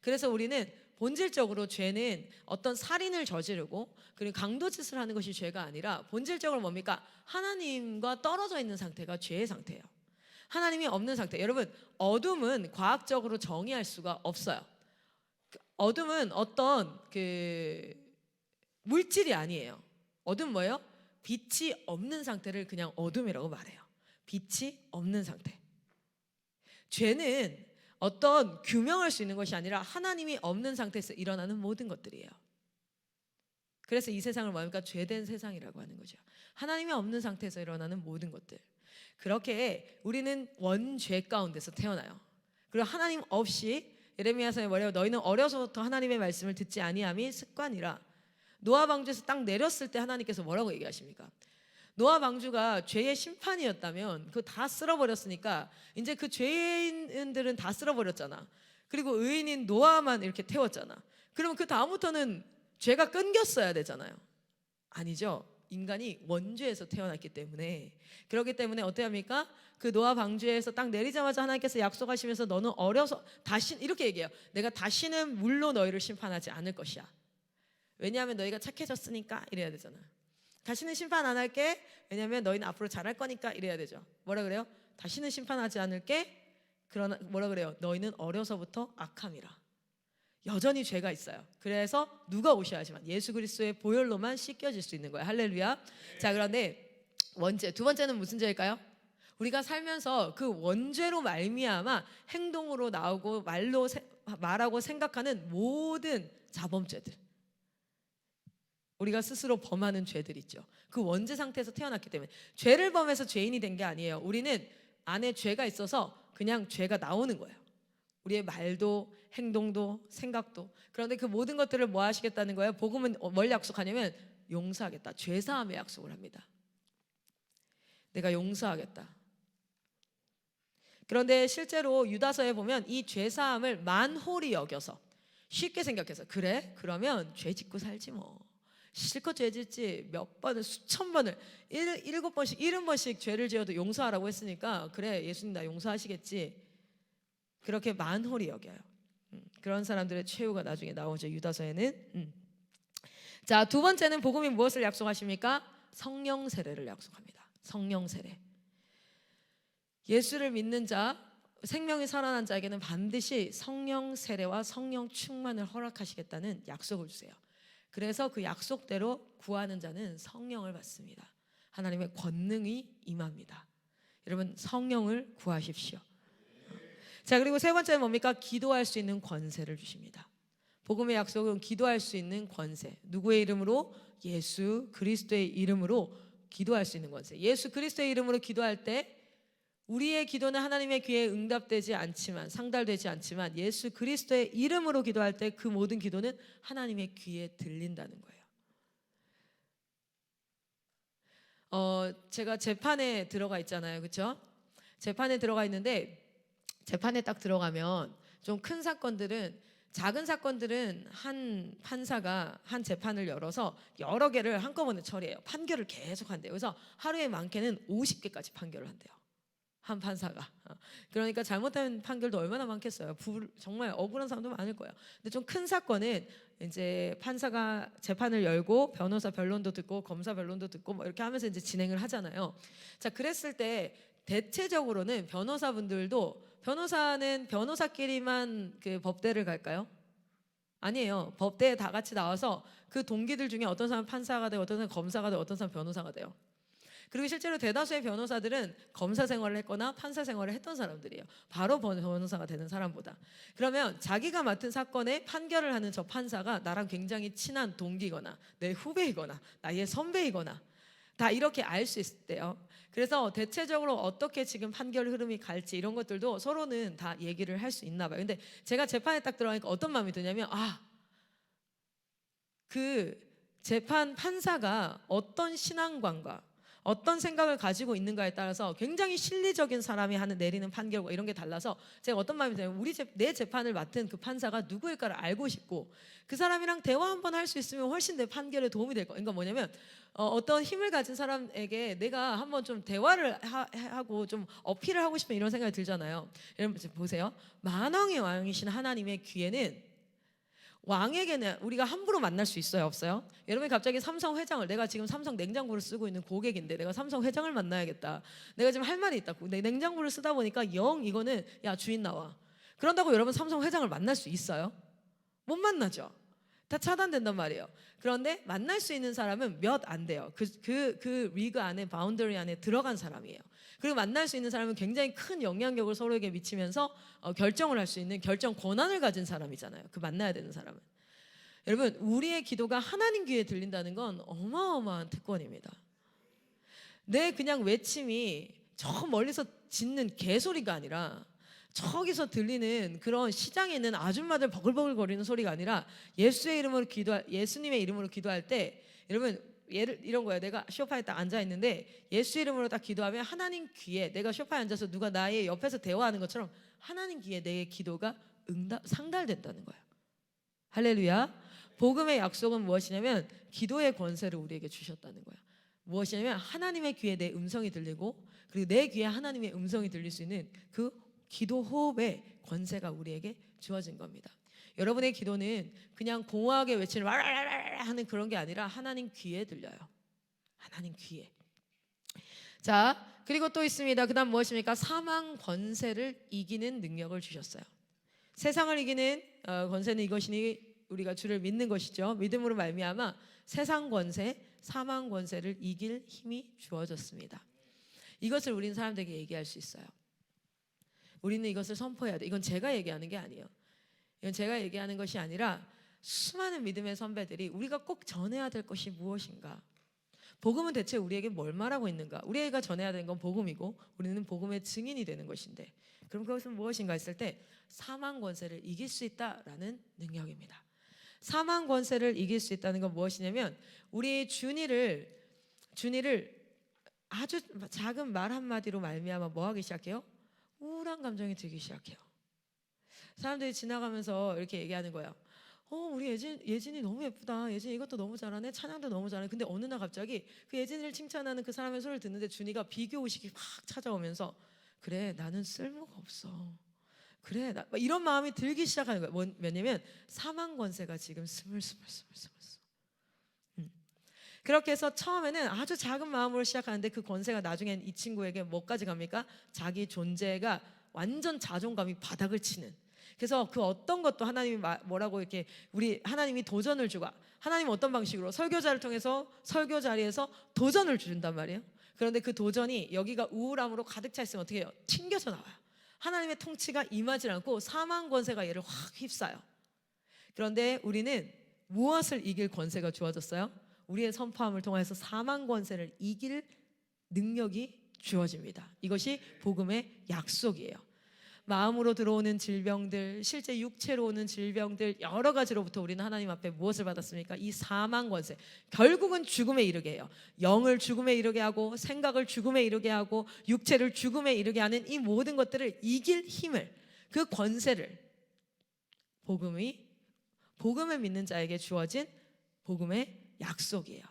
그래서 우리는 본질적으로 죄는 어떤 살인을 저지르고 그리고 강도짓을 하는 것이 죄가 아니라 본질적으로 뭡니까? 하나님과 떨어져 있는 상태가 죄의 상태예요. 하나님이 없는 상태. 여러분, 어둠은 과학적으로 정의할 수가 없어요. 어둠은 어떤 물질이 아니에요. 어둠 뭐예요? 빛이 없는 상태를 그냥 어둠이라고 말해요. 빛이 없는 상태. 죄는 어떤 규명할 수 있는 것이 아니라 하나님이 없는 상태에서 일어나는 모든 것들이에요. 그래서 이 세상을 뭐합니까? 죄된 세상이라고 하는 거죠. 하나님이 없는 상태에서 일어나는 모든 것들. 그렇게 우리는 원죄 가운데서 태어나요. 그리고 하나님 없이 예레미야서에 뭐래요? 너희는 어려서부터 하나님의 말씀을 듣지 아니함이 습관이라. 노아 방주에서 딱 내렸을 때 하나님께서 뭐라고 얘기하십니까? 노아 방주가 죄의 심판이었다면 그거 다 쓸어버렸으니까 이제 그 죄인들은 다 쓸어버렸잖아. 그리고 의인인 노아만 이렇게 태웠잖아. 그러면 그 다음부터는 죄가 끊겼어야 되잖아요. 아니죠. 인간이 원죄에서 태어났기 때문에. 그렇기 때문에 어떻게 합니까? 그 노아 방주에서 딱 내리자마자 하나님께서 약속하시면서 너는 어려서 다시 이렇게 얘기해요. 내가 다시는 물로 너희를 심판하지 않을 것이야. 왜냐하면 너희가 착해졌으니까 이래야 되잖아. 다시는 심판 안 할게. 왜냐하면 너희는 앞으로 잘할 거니까 이래야 되죠. 뭐라 그래요? 다시는 심판하지 않을게. 그러나 뭐라 그래요? 너희는 어려서부터 악함이라. 여전히 죄가 있어요. 그래서 누가 오셔야 하지만 예수 그리스도의 보혈로만 씻겨질 수 있는 거예요. 할렐루야. 자, 그런데 원죄 두 번째는 무슨 죄일까요? 우리가 살면서 그 원죄로 말미암아 행동으로 나오고 말하고 생각하는 모든 자범죄들, 우리가 스스로 범하는 죄들 있죠. 그 원죄 상태에서 태어났기 때문에 죄를 범해서 죄인이 된 게 아니에요. 우리는 안에 죄가 있어서 그냥 죄가 나오는 거예요. 우리의 말도 행동도 생각도. 그런데 그 모든 것들을 뭐 하시겠다는 거예요? 복음은 뭘 약속하냐면 용서하겠다. 죄사함의 약속을 합니다. 내가 용서하겠다. 그런데 실제로 유다서에 보면 이 죄사함을 만홀히 여겨서 쉽게 생각해서 그래? 그러면 죄 짓고 살지 뭐. 실컷 죄 짓지 몇 번을 수천 번을 7번씩 70번씩 죄를 지어도 용서하라고 했으니까 그래 예수님 나 용서하시겠지. 그렇게 만홀히 여겨요. 그런 사람들의 최후가 나중에 나오죠. 유다서에는. 자, 두 번째는 복음이 무엇을 약속하십니까? 성령 세례를 약속합니다. 성령 세례. 예수를 믿는 자, 생명이 살아난 자에게는 반드시 성령 세례와 성령 충만을 허락하시겠다는 약속을 주세요. 그래서 그 약속대로 구하는 자는 성령을 받습니다. 하나님의 권능이 임합니다. 여러분 성령을 구하십시오. 자, 그리고 세 번째는 뭡니까? 기도할 수 있는 권세를 주십니다. 복음의 약속은 기도할 수 있는 권세. 누구의 이름으로? 예수 그리스도의 이름으로 기도할 수 있는 권세. 예수 그리스도의 이름으로 기도할 때 우리의 기도는 하나님의 귀에 응답되지 않지만, 상달되지 않지만 예수 그리스도의 이름으로 기도할 때 그 모든 기도는 하나님의 귀에 들린다는 거예요. 제가 재판에 들어가 있잖아요, 그렇죠? 재판에 들어가 있는데 재판에 딱 들어가면 좀 큰 사건들은, 작은 사건들은 한 판사가 한 재판을 열어서 여러 개를 한꺼번에 처리해요. 판결을 계속 한대요. 그래서 하루에 많게는 50개까지 판결을 한대요, 한 판사가. 그러니까 잘못된 판결도 얼마나 많겠어요. 정말 억울한 사람도 많을 거예요. 근데 좀 큰 사건은 이제 판사가 재판을 열고 변호사 변론도 듣고 검사 변론도 듣고 뭐 이렇게 하면서 이제 진행을 하잖아요. 자, 그랬을 때 대체적으로는 변호사는 변호사끼리만 그 법대를 갈까요? 아니에요. 법대에 다 같이 나와서 그 동기들 중에 어떤 사람 판사가 되고 어떤 사람 검사가 되고 어떤 사람 변호사가 돼요. 그리고 실제로 대다수의 변호사들은 검사 생활을 했거나 판사 생활을 했던 사람들이에요. 바로 변호사가 되는 사람보다. 그러면 자기가 맡은 사건에 판결을 하는 저 판사가 나랑 굉장히 친한 동기거나 내 후배이거나 나의 선배이거나 다 이렇게 알 수 있대요. 그래서 대체적으로 어떻게 지금 판결 흐름이 갈지 이런 것들도 서로는 다 얘기를 할 수 있나 봐요. 근데 제가 재판에 딱 들어가니까 어떤 마음이 드냐면, 그 재판 판사가 어떤 신앙관과 어떤 생각을 가지고 있는가에 따라서 굉장히 실리적인 사람이 내리는 판결과 이런 게 달라서 제가 어떤 마음이 드냐면, 내 재판을 맡은 그 판사가 누구일까를 알고 싶고 그 사람이랑 대화 한번 할 수 있으면 훨씬 내 판결에 도움이 될 거. 그러니까 뭐냐면 어떤 힘을 가진 사람에게 내가 한번 좀 대화를 하고 좀 어필을 하고 싶은 이런 생각이 들잖아요. 여러분 보세요. 만왕의 왕이신 하나님의 귀에는, 왕에게는 우리가 함부로 만날 수 있어요, 없어요? 여러분이 갑자기 삼성 회장을, 내가 지금 삼성 냉장고를 쓰고 있는 고객인데 내가 삼성 회장을 만나야겠다, 내가 지금 할 말이 있다, 내 냉장고를 쓰다 보니까 이거는 야 주인 나와, 그런다고 여러분 삼성 회장을 만날 수 있어요? 못 만나죠. 다 차단된단 말이에요. 그런데 만날 수 있는 사람은 몇 안 돼요. 그 리그 안에, 바운더리 안에 들어간 사람이에요. 그리고 만날 수 있는 사람은 굉장히 큰 영향력을 서로에게 미치면서 결정을 할 수 있는 결정 권한을 가진 사람이잖아요. 그 만나야 되는 사람은. 여러분, 우리의 기도가 하나님 귀에 들린다는 건 어마어마한 특권입니다. 내 그냥 외침이 저 멀리서 짖는 개소리가 아니라, 저기서 들리는 그런 시장에 있는 아줌마들 버글버글거리는 소리가 아니라, 예수님의 이름으로 기도할 때, 여러분 이런 거예요. 내가 소파에 딱 앉아 있는데 예수 이름으로 딱 기도하면 하나님 귀에, 내가 소파에 앉아서 누가 나의 옆에서 대화하는 것처럼 하나님 귀에 내 기도가 상달된다는 거예요. 할렐루야. 복음의 약속은 무엇이냐면 기도의 권세를 우리에게 주셨다는 거예요. 무엇이냐면 하나님의 귀에 내 음성이 들리고, 그리고 내 귀에 하나님의 음성이 들릴 수 있는 그 기도 호흡의 권세가 우리에게 주어진 겁니다. 여러분의 기도는 그냥 공허하게 외치는 하는 그런 게 아니라 하나님 귀에 들려요. 하나님 귀에. 자, 그리고 또 있습니다. 그 다음 무엇입니까? 사망 권세를 이기는 능력을 주셨어요. 세상을 이기는 권세는 이것이니 우리가 주를 믿는 것이죠. 믿음으로 말미암아 세상 권세, 사망 권세를 이길 힘이 주어졌습니다. 이것을 우리는 사람들에게 얘기할 수 있어요. 우리는 이것을 선포해야 돼. 이건 제가 얘기하는 게 아니에요. 이건 제가 얘기하는 것이 아니라 수많은 믿음의 선배들이 우리가 꼭 전해야 될 것이 무엇인가, 복음은 대체 우리에게 뭘 말하고 있는가, 우리가 전해야 되는 건 복음이고 우리는 복음의 증인이 되는 것인데, 그럼 그것은 무엇인가 했을 때 사망 권세를 이길 수 있다라는 능력입니다. 사망 권세를 이길 수 있다는 건 무엇이냐면, 우리 준이를 아주 작은 말 한마디로 말미암아 뭐 하기 시작해요? 우울한 감정이 들기 시작해요. 사람들이 지나가면서 이렇게 얘기하는 거예요. 우리 예진이 너무 예쁘다. 예진이 이것도 너무 잘하네. 찬양도 너무 잘하네. 근데 어느 날 갑자기 그 예진이를 칭찬하는 그 사람의 소리를 듣는데 준이가 비교의식이 확 찾아오면서, 그래 나는 쓸모가 없어. 그래 이런 마음이 들기 시작하는 거예요. 왜냐면 사망 권세가 지금 스물스물. 그렇게 해서 처음에는 아주 작은 마음으로 시작하는데 그 권세가 나중엔 이 친구에게 뭐까지 갑니까? 자기 존재가 완전 자존감이 바닥을 치는. 그래서 그 어떤 것도 하나님이 뭐라고 이렇게 하나님이 도전을 주고, 하나님은 어떤 방식으로 설교자를 통해서 설교 자리에서 도전을 준단 말이에요. 그런데 그 도전이 여기가 우울함으로 가득 차 있으면 어떻게 해요? 튕겨져 나와요. 하나님의 통치가 임하지 않고 사망 권세가 얘를 확 휩싸요. 그런데 우리는 무엇을 이길 권세가 주어졌어요? 우리의 선포함을 통해서 사망 권세를 이길 능력이 주어집니다. 이것이 복음의 약속이에요. 마음으로 들어오는 질병들, 실제 육체로 오는 질병들, 여러 가지로부터 우리는 하나님 앞에 무엇을 받았습니까? 이 사망 권세, 결국은 죽음에 이르게 해요. 영을 죽음에 이르게 하고, 생각을 죽음에 이르게 하고, 육체를 죽음에 이르게 하는 이 모든 것들을 이길 힘을, 그 권세를 복음을 믿는 자에게 주어진 복음의 약속이에요.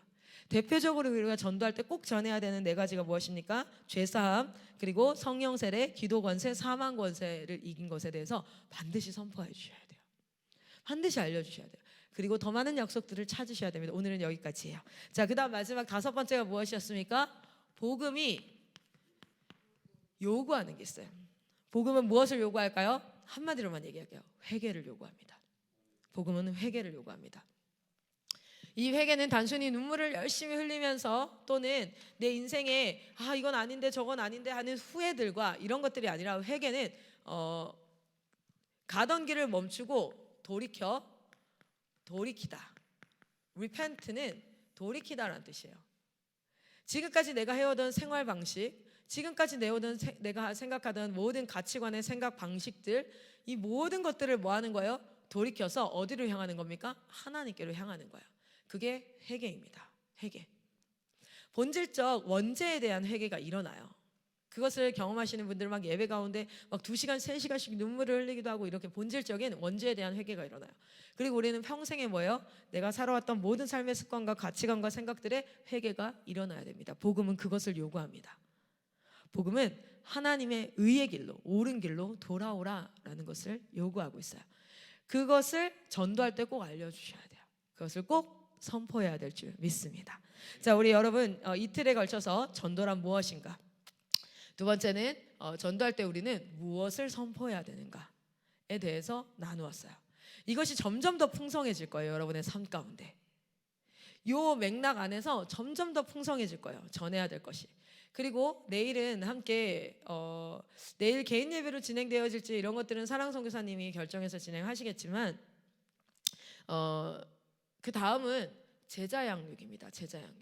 대표적으로 우리가 전도할 때 꼭 전해야 되는 네 가지가 무엇입니까? 죄사함, 그리고 성령 세례, 기도 권세, 사망 권세를 이긴 것에 대해서 반드시 선포해 주셔야 돼요. 반드시 알려주셔야 돼요. 그리고 더 많은 약속들을 찾으셔야 됩니다. 오늘은 여기까지예요. 자, 그 다음 마지막 다섯 번째가 무엇이었습니까? 복음이 요구하는 게 있어요. 복음은 무엇을 요구할까요? 한마디로만 얘기할게요. 회개를 요구합니다. 복음은 회개를 요구합니다. 이 회개는 단순히 눈물을 열심히 흘리면서 또는 내 인생에 이건 아닌데 저건 아닌데 하는 후회들과 이런 것들이 아니라, 회개는 가던 길을 멈추고 돌이키다. repent는 돌이키다라는 뜻이에요. 지금까지 내가 해오던 생활 방식, 지금까지 내가 생각하던 모든 가치관의 생각 방식들, 이 모든 것들을 뭐 하는 거예요? 돌이켜서 어디로 향하는 겁니까? 하나님께로 향하는 거예요. 그게 회개입니다. 회개. 본질적 원죄에 대한 회개가 일어나요. 그것을 경험하시는 분들 막 예배 가운데 막 2시간, 3시간씩 눈물을 흘리기도 하고, 이렇게 본질적인 원죄에 대한 회개가 일어나요. 그리고 우리는 평생에 뭐예요? 내가 살아왔던 모든 삶의 습관과 가치관과 생각들의 회개가 일어나야 됩니다. 복음은 그것을 요구합니다. 복음은 하나님의 의의 길로, 옳은 길로 돌아오라라는 것을 요구하고 있어요. 그것을 전도할 때 꼭 알려주셔야 돼요. 그것을 꼭 선포해야 될 줄 믿습니다. 자, 우리 여러분, 이틀에 걸쳐서 전도란 무엇인가? 두 번째는 전도할 때 우리는 무엇을 선포해야 되는가에 대해서 나누었어요. 이것이 점점 더 풍성해질 거예요. 여러분의 삶 가운데. 이 맥락 안에서 점점 더 풍성해질 거예요. 전해야 될 것이. 그리고 내일은 함께 내일 개인 예배로 진행되어질지 이런 것들은 사랑 선교사님이 결정해서 진행하시겠지만, 그 다음은 제자 양육입니다. 제자 양육.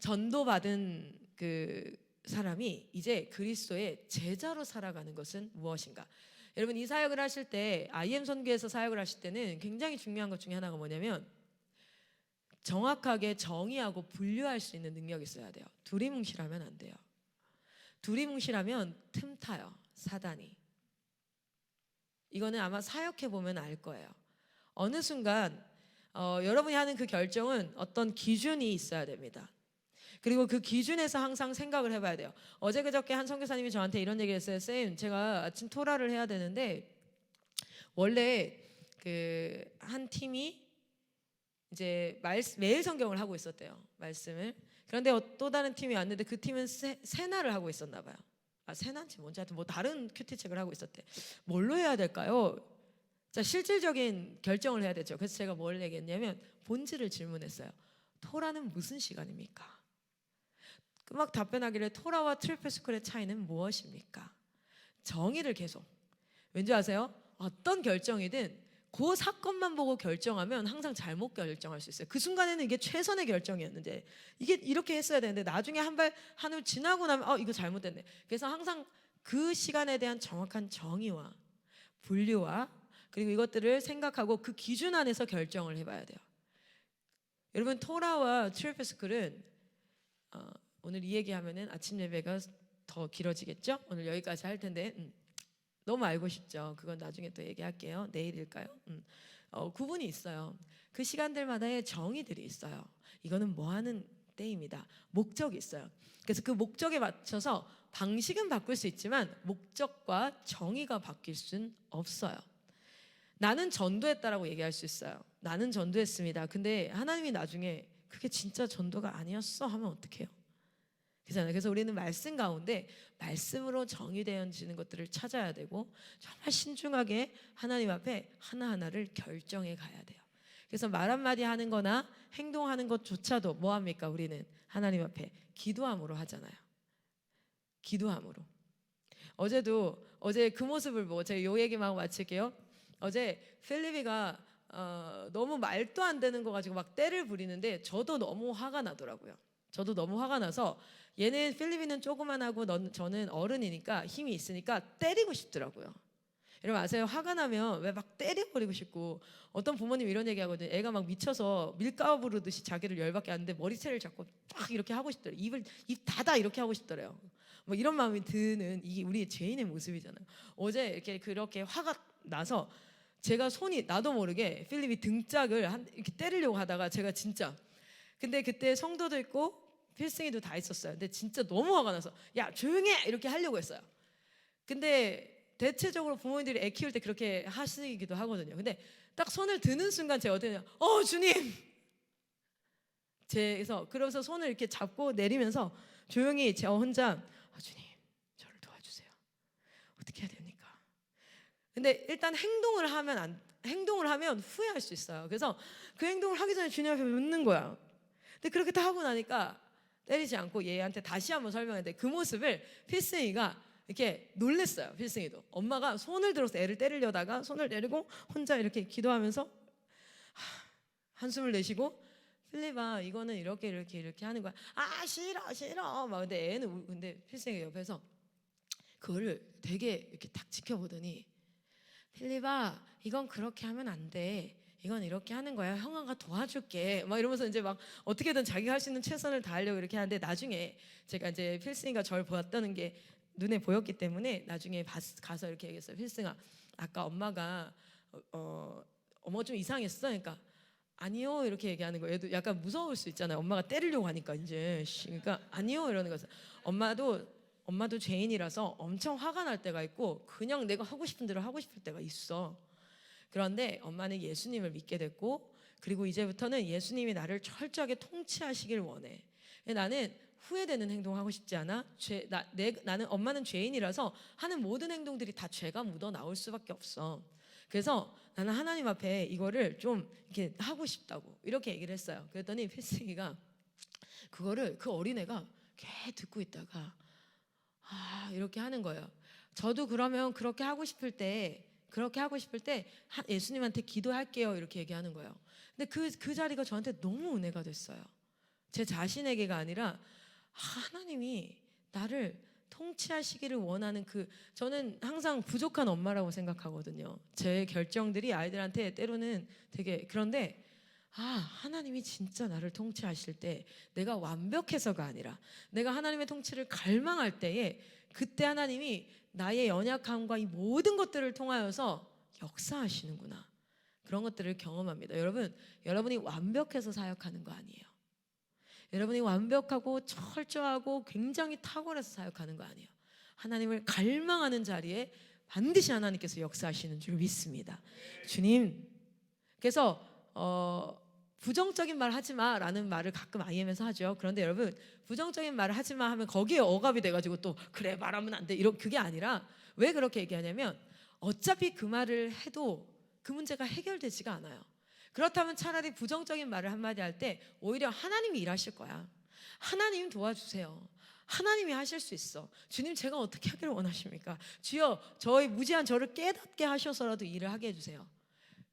전도받은 그 사람이 이제 그리스도의 제자로 살아가는 것은 무엇인가? 여러분, 이 사역을 하실 때, IM 선교에서 사역을 하실 때는 굉장히 중요한 것 중에 하나가 뭐냐면, 정확하게 정의하고 분류할 수 있는 능력이 있어야 돼요. 두리뭉실하면 안 돼요. 두리뭉실하면 틈타요, 사단이. 이거는 아마 사역해 보면 알 거예요. 어느 순간 여러분이 하는 그 결정은 어떤 기준이 있어야 됩니다. 그리고 그 기준에서 항상 생각을 해봐야 돼요. 어제 그저께 한 선교사님이 저한테 이런 얘기를 했어요. 쌤, 제가 아침 토라를 해야 되는데 원래 그 한 팀이 이제 매일 성경을 하고 있었대요. 말씀을. 그런데 또 다른 팀이 왔는데 그 팀은 세나를 하고 있었나 봐요. 세나인지 뭔지 하여튼 뭐 다른 큐티 책을 하고 있었대. 뭘로 해야 될까요? 자, 실질적인 결정을 해야 되죠. 그래서 제가 뭘 얘기했냐면 본질을 질문했어요. 토라는 무슨 시간입니까? 막 답변하기를 토라와 트리플스쿨의 차이는 무엇입니까? 정의를 계속. 왠지 아세요? 어떤 결정이든 그 사건만 보고 결정하면 항상 잘못 결정할 수 있어요. 그 순간에는 이게 최선의 결정이었는데, 이게 이렇게 했어야 되는데 나중에 한후 지나고 나면 이거 잘못됐네. 그래서 항상 그 시간에 대한 정확한 정의와 분류와 그리고 이것들을 생각하고 그 기준 안에서 결정을 해봐야 돼요. 여러분, 토라와 트리플스쿨은 오늘 이 얘기하면은 아침 예배가 더 길어지겠죠? 오늘 여기까지 할 텐데 너무 알고 싶죠? 그건 나중에 또 얘기할게요. 내일일까요? 구분이 있어요. 그 시간들마다의 정의들이 있어요. 이거는 뭐 하는 때입니다. 목적이 있어요. 그래서 그 목적에 맞춰서 방식은 바꿀 수 있지만 목적과 정의가 바뀔 수는 없어요. 나는 전도했다라고 얘기할 수 있어요. 나는 전도했습니다. 근데 하나님이 나중에 그게 진짜 전도가 아니었어 하면 어떡해요? 그렇잖아요. 그래서 우리는 말씀 가운데 말씀으로 정의되어지는 것들을 찾아야 되고 정말 신중하게 하나님 앞에 하나하나를 결정해 가야 돼요. 그래서 말 한마디 하는 거나 행동하는 것조차도 뭐합니까? 우리는 하나님 앞에 기도함으로 하잖아요. 기도함으로. 어제 그 모습을 보고 제가 요 얘기만 하고 마칠게요. 어제 필리비가 너무 말도 안 되는 거 가지고 막 떼를 부리는데 저도 너무 화가 나더라고요. 저도 너무 화가 나서 얘는 필리비는 조그만하고 저는 어른이니까 힘이 있으니까 때리고 싶더라고요. 여러분 아세요? 화가 나면 왜 막 때려버리고 싶고 어떤 부모님 이런 얘기 하거든요. 애가 막 미쳐서 밀가루 부르듯이 자기를 열받게 하는데 머리채를 잡고 딱 이렇게 하고 싶더래요. 입 닫아 이렇게 하고 싶더래요. 뭐 이런 마음이 드는 이게 우리의 죄인의 모습이잖아요. 어제 이렇게 그렇게 화가 나서 제가 손이 나도 모르게 필립이 등짝을 이렇게 때리려고 하다가 제가 진짜 근데 그때 성도도 있고 필승이도 다 있었어요. 근데 진짜 너무 화가 나서 야 조용해 이렇게 하려고 했어요. 근데 대체적으로 부모님들이 애 키울 때 그렇게 하시기도 하거든요. 근데 딱 손을 드는 순간 제가 어떻게 했냐? 주님. 그래서 손을 이렇게 잡고 내리면서 조용히 저 혼자 주님 저를 도와주세요. 어떻게 해야 됩니까? 근데 일단 행동을 하면 후회할 수 있어요. 그래서 그 행동을 하기 전에 주님 앞에 묻는 거야. 근데 그렇게 다 하고 나니까 때리지 않고 얘한테 다시 한번 설명했는데 그 모습을 필승이가 이렇게 놀랬어요. 필승이도 엄마가 손을 들어서 애를 때리려다가 손을 내리고 혼자 이렇게 기도하면서 한숨을 내쉬고 필립아 이거는 이렇게 하는 거야. 싫어 막 근데 필승이 옆에서 그거를 되게 이렇게 딱 지켜보더니 필립아 이건 그렇게 하면 안 돼. 이건 이렇게 하는 거야. 형아가 도와줄게. 막 이러면서 이제 막 어떻게든 자기가 할 수 있는 최선을 다하려고 이렇게 하는데 나중에 제가 이제 필승이가 저를 보았다는 게 눈에 보였기 때문에 나중에 가서 이렇게 얘기했어요. 필승아 아까 엄마가 엄마가 좀 이상했어. 그러니까 아니요 이렇게 얘기하는 거예요. 얘도 약간 무서울 수 있잖아요. 엄마가 때리려고 하니까 이제 그러니까 아니요 이러는 거죠. 엄마도 죄인이라서 엄청 화가 날 때가 있고 그냥 내가 하고 싶은 대로 하고 싶을 때가 있어. 그런데 엄마는 예수님을 믿게 됐고 그리고 이제부터는 예수님이 나를 철저하게 통치하시길 원해. 나는 후회되는 행동하고 싶지 않아. 나는 엄마는 죄인이라서 하는 모든 행동들이 다 죄가 묻어 나올 수밖에 없어. 그래서 나는 하나님 앞에 이거를 좀 이렇게 하고 싶다고 이렇게 얘기를 했어요. 그랬더니 필승이가 그거를 그 어린애가 걔 듣고 있다가 이렇게 하는 거예요. 저도 그러면 그렇게 하고 싶을 때 예수님한테 기도할게요 이렇게 얘기하는 거예요. 근데 그 자리가 저한테 너무 은혜가 됐어요. 제 자신에게가 아니라 하나님이 나를 통치하시기를 원하는 저는 항상 부족한 엄마라고 생각하거든요. 제 결정들이 아이들한테 때로는 되게 그런데 하나님이 진짜 나를 통치하실 때 내가 완벽해서가 아니라 내가 하나님의 통치를 갈망할 때에 그때 하나님이 나의 연약함과 이 모든 것들을 통하여서 역사하시는구나. 그런 것들을 경험합니다. 여러분이 완벽해서 사역하는 거 아니에요. 여러분이 완벽하고 철저하고 굉장히 탁월해서 사역하는 거 아니에요. 하나님을 갈망하는 자리에 반드시 하나님께서 역사하시는 줄 믿습니다. 주님, 그래서 부정적인 말 하지 마라는 말을 가끔 IM에서 하죠. 그런데 여러분 부정적인 말을 하지 마 하면 거기에 억압이 돼가지고 또 그래 말하면 안 돼 그게 아니라 왜 그렇게 얘기하냐면 어차피 그 말을 해도 그 문제가 해결되지가 않아요. 그렇다면 차라리 부정적인 말을 한마디 할 때 오히려 하나님이 일하실 거야. 하나님 도와주세요. 하나님이 하실 수 있어. 주님 제가 어떻게 하기를 원하십니까? 주여 저의 무지한 저를 깨닫게 하셔서라도 일을 하게 해주세요.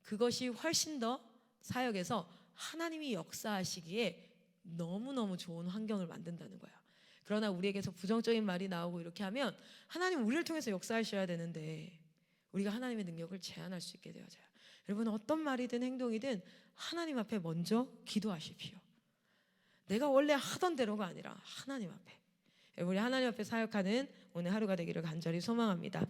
그것이 훨씬 더 사역에서 하나님이 역사하시기에 너무너무 좋은 환경을 만든다는 거야. 그러나 우리에게서 부정적인 말이 나오고 이렇게 하면 하나님 우리를 통해서 역사하셔야 되는데 우리가 하나님의 능력을 제한할 수 있게 되어져요. 여러분 어떤 말이든 행동이든 하나님 앞에 먼저 기도하십시오. 내가 원래 하던 대로가 아니라 하나님 앞에. 우리 하나님 앞에 사역하는 오늘 하루가 되기를 간절히 소망합니다.